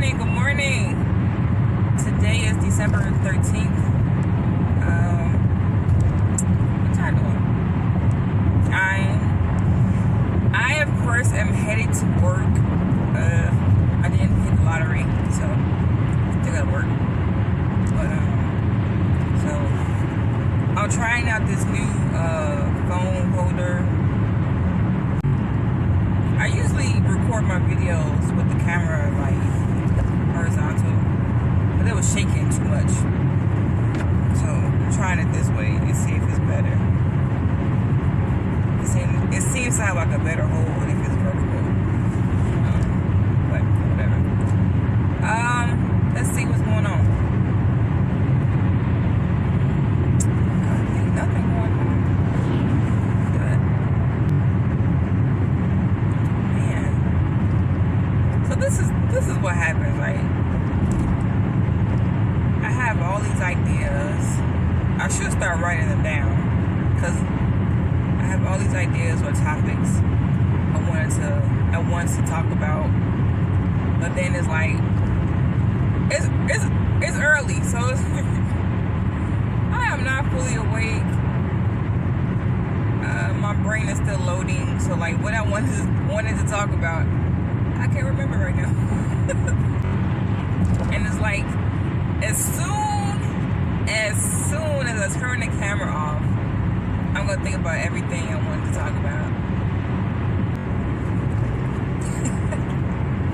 morning. Good morning. Today is December 13th. What y'all doing? I of course am headed to work. I didn't hit the lottery, so still gotta work. But so I'm trying out this new phone holder. I usually record my videos with the camera like horizontal, but it was shaking too much. So I'm trying it this way and see if it's better. It seems to have like a better hold if it's vertical. But whatever. Let's see what's going on. Ain't nothing going on. Good. Man. So this is what happens, right? I have all these ideas. I should start writing them down, because I have all these ideas or topics I want to talk about, but then it's like it's early, so I am not fully awake. My brain is still loading, so like what I wanted to talk about, I can't remember right now. And it's like as soon as I turn the camera off, I'm gonna think about everything I wanted to talk about.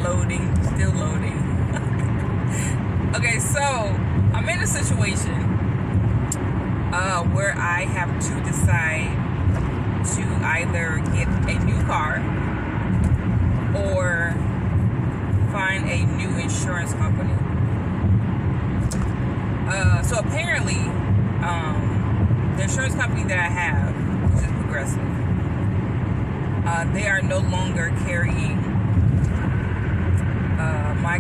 Loading, still loading. Okay, so I'm in a situation where I have to decide to either get a new car or find a new insurance company. So apparently, the insurance company that I have, which is Progressive, they are no longer carrying my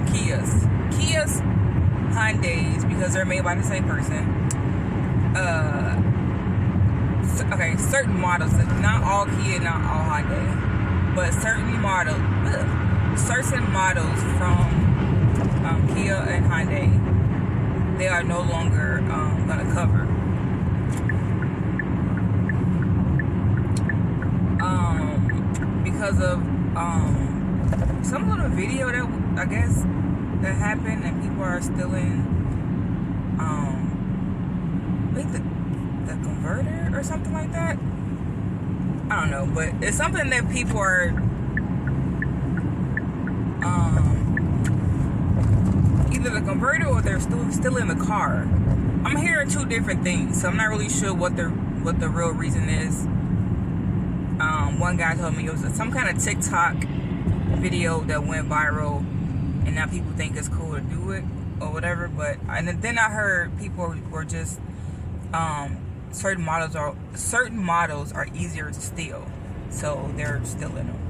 Kias, Hyundais, because they're made by the same person. Okay, certain models, not all Kia, not all Hyundai, but certain models from Kia and Hyundai, they are no longer going to cover. Because of some little video that I guess that happened, and people are still in I think the converter or something like that. I don't know, but it's something that people are either the converter or they're still in the car. I'm hearing two different things, so I'm not really sure what the real reason is. One guy told me it was some kind of TikTok video that went viral, and now people think it's cool to do it or whatever. But then I heard people were just certain models are easier to steal, so they're still in them.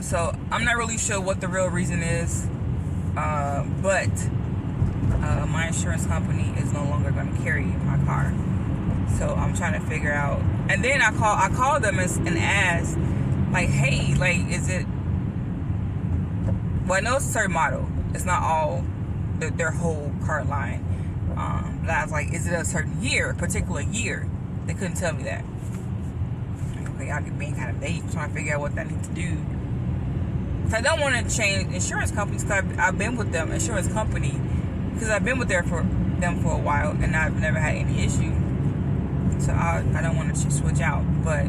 So I'm not really sure what the real reason is, but my insurance company is no longer going to carry my car. So I'm trying to figure out, and then I called them and asked, like, hey, like, is it? Well, I know it's a certain model. It's not all their whole car line. But I was like, is it a certain year, a particular year? They couldn't tell me that. Okay, y'all being kind of vague, trying to figure out what I need to do. So I don't want to change insurance companies, because I've been with them, insurance company, because I've been with them for a while, and I've never had any issue. So I don't want to switch out, but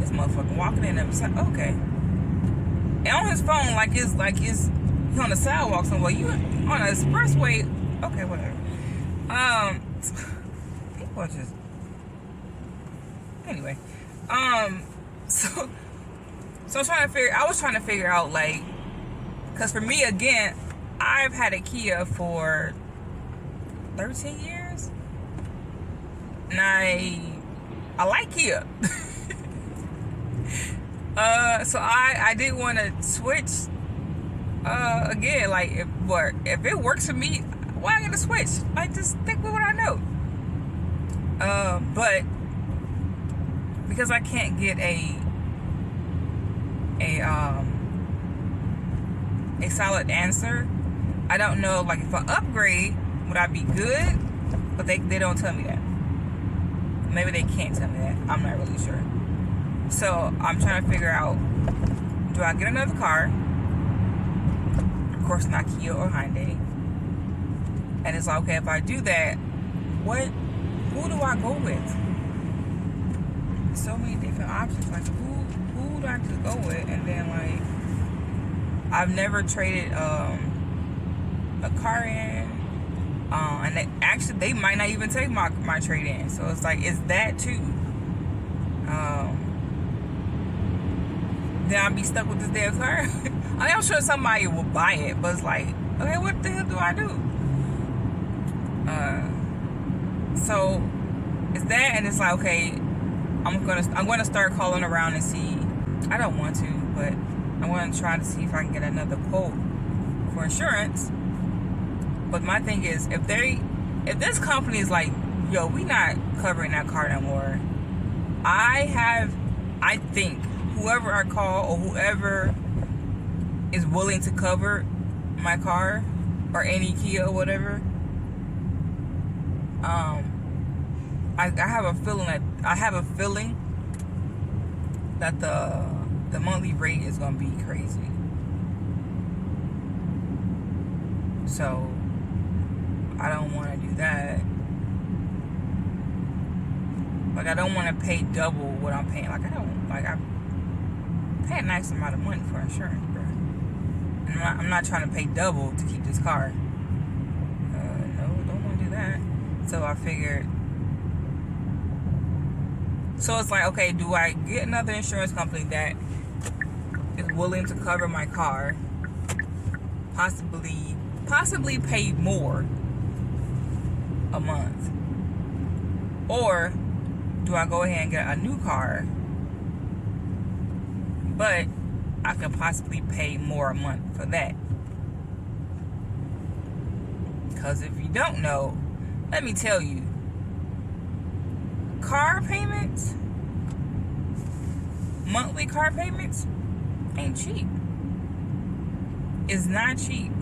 this motherfucker walking in there, okay. And on his phone, like he's on the sidewalk somewhere. You on an expressway? Okay, whatever. People are just anyway. So I was trying to figure out, like, because for me, again, I've had a Kia for 13 years, and I like Kia. So I didn't want to switch. Again, like, if it works for me, why I gotta switch? Like, just stick with what I know. But because I can't get a solid answer. I don't know, like, if I upgrade, would I be good? But they don't tell me that. Maybe they can't tell me that. I'm not really sure. So I'm trying to figure out, do I get another car? Of course, not Kia or Hyundai. And it's like, okay, if I do that, who do I go with? So many different options. Like, who do I just go with? And then, like, I've never traded a car in. And they might not even take my trade in. So it's like, is that too? Then I'll be stuck with this damn car. I mean, I'm sure somebody will buy it, but it's like, okay, what the hell do I do? So it's that, and it's like, okay, I'm gonna start calling around and see. I don't want to, but I want to try to see if I can get another quote for insurance. But my thing is, if this company is like, yo, we not covering that car no more, I think whoever I call or whoever is willing to cover my car or any Kia or whatever, I have a feeling that the monthly rate is gonna be crazy. So I don't want to do that. Like, I don't want to pay double what I'm paying. Like, I pay a nice amount of money for insurance, bro. And I'm not trying to pay double to keep this car. No, don't want to do that. So I figured. So it's like, okay, do I get another insurance company that is willing to cover my car? Possibly pay more a month, or do I go ahead and get a new car, but I could possibly pay more a month for that? Because if you don't know, let me tell you, monthly car payments ain't cheap. It's not cheap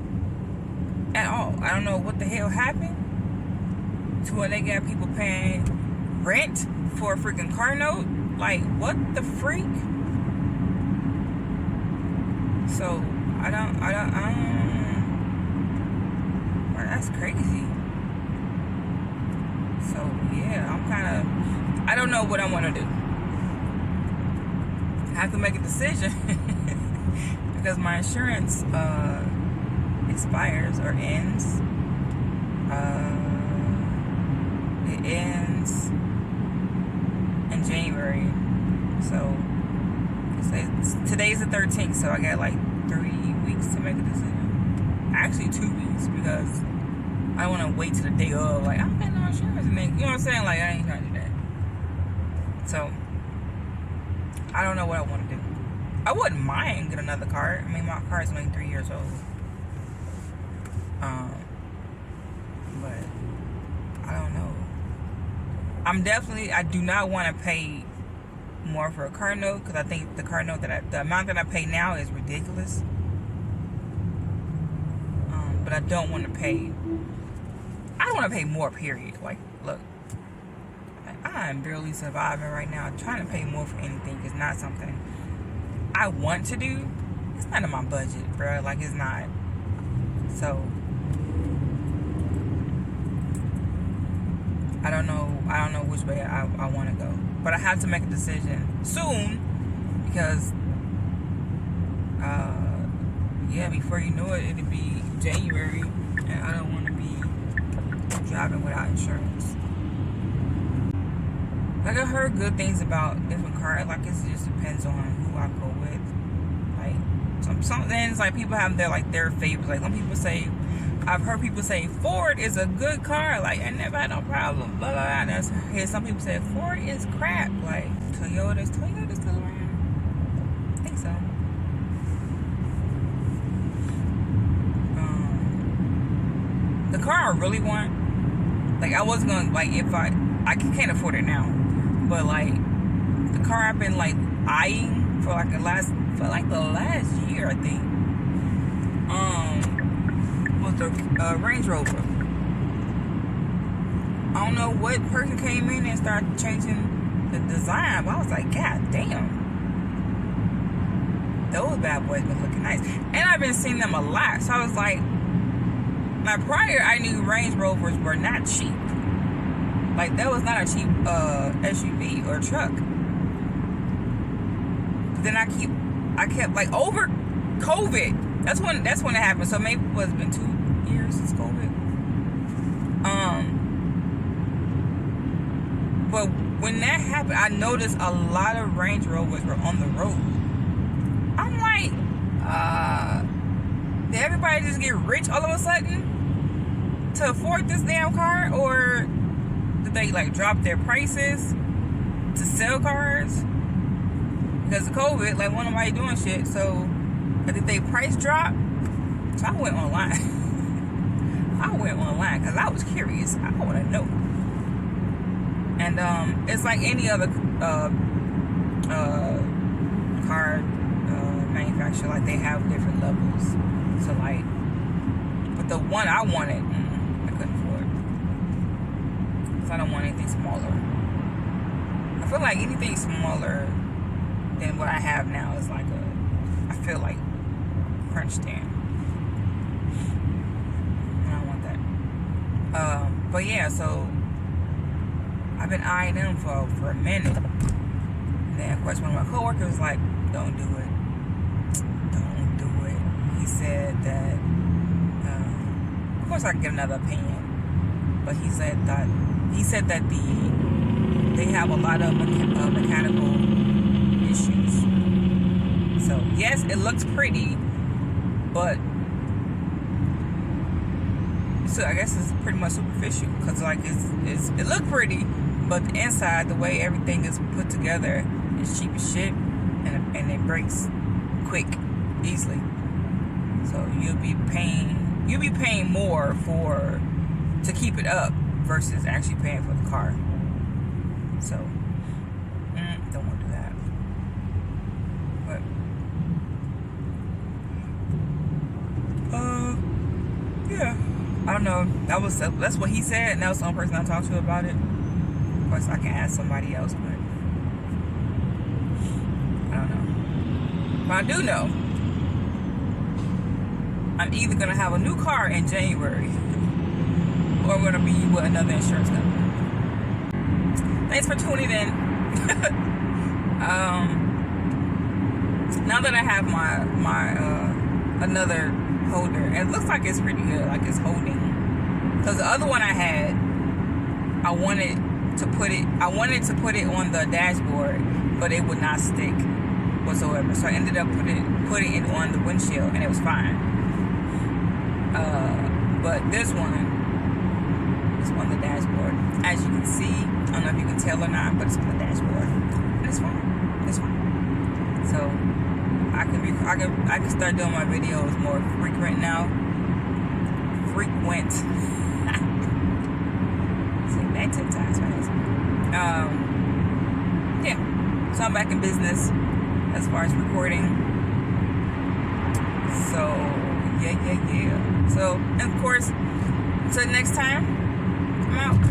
at all. I don't know what the hell happened to where they got people paying rent for a freaking car note. Like, what the freak? So I don't well, that's crazy. So yeah, I don't know what I want to do. I have to make a decision because my insurance expires or ends. It ends in January. So today's the 13th, so I got like 3 weeks to make a decision. Actually 2 weeks, because I don't want to wait till the day of, like, I'm paying no insurance, and then, you know what I'm saying? Like, I ain't trying to do that. So I don't know what I want to do. I wouldn't mind getting another car. I mean, my car is only 3 years old. But I don't know. I do not want to pay more for a car note, because I think the car note the amount that I pay now is ridiculous. But I don't want to pay. I don't want to pay more, period. Like, look, I'm barely surviving right now. Trying to pay more for anything is not something I want to do. It's not in my budget, bro. Like, it's not. So I don't know which way I want to go. But I have to make a decision soon, because before you know it, it'll be January, and I don't want to be driving without insurance. Like, I heard good things about different cars. Like, it just depends on who I go with. Like, some things, like, people have their favorites. Like, some people say, I've heard people say Ford is a good car. Like, I never had no problem. Blah blah blah. And I hear some people say Ford is crap. Like, Toyota's still around. I think so. The car I really want, like, I was gonna, like, if I can't afford it now, but like the car I've been like eyeing for like the last year, I think, was the Range Rover. I don't know what person came in and started changing the design, but I was like, God damn, those bad boys been looking nice. And I've been seeing them a lot, so I was like, my prior, I knew Range Rovers were not cheap. Like, that was not a cheap SUV or truck. But then I kept like, over COVID. That's when it happened. So maybe it's been 2 years since COVID. But when that happened, I noticed a lot of Range Rovers were on the road. I'm like, did everybody just get rich all of a sudden to afford this damn car? Or did they like drop their prices to sell cars? Because of COVID, like, wasn't nobody doing shit. So did they price drop? So I went online. Because I was curious. I want to know. And it's like any other car manufacturer. Like, they have different levels. So like, but the one I wanted, I couldn't afford. Because I don't want anything smaller. I feel like anything smaller than what I have now is like I feel like crunch stand. And I want that. But yeah, so I've been eyeing them for a minute. And then of course one of my coworkers was like, don't do it. Don't do it. He said that, of course I can get another opinion. But he said that they have a lot of mechanical issues. So yes, it looks pretty, but so I guess it's pretty much superficial, because like it looked pretty, but the inside, the way everything is put together, is cheap as shit, and it breaks quick, easily. So you'll be paying more to keep it up versus actually paying for the car. So don't want to do that. But yeah, I don't know. That's what he said, and that was the only person I talked to about it. Of course, I can ask somebody else, but I don't know. But I do know I'm either gonna have a new car in January, or I'm gonna be with another insurance company. Thanks for tuning in. Now that I have my another holder, and it looks like it's pretty good, like it's holding. Because the other one I had, I wanted to put it on the dashboard, but it would not stick whatsoever. So I ended up putting it on the windshield, and it was fine. But this one is on the dashboard. As you can see, I don't know if you can tell or not, but it's on the dashboard. And it's fine. It's fine. So I can start doing my videos more frequent now. Frequent. Say that 10 times fast. Yeah. So I'm back in business as far as recording. So yeah. So, and of course, until next time, I'm out.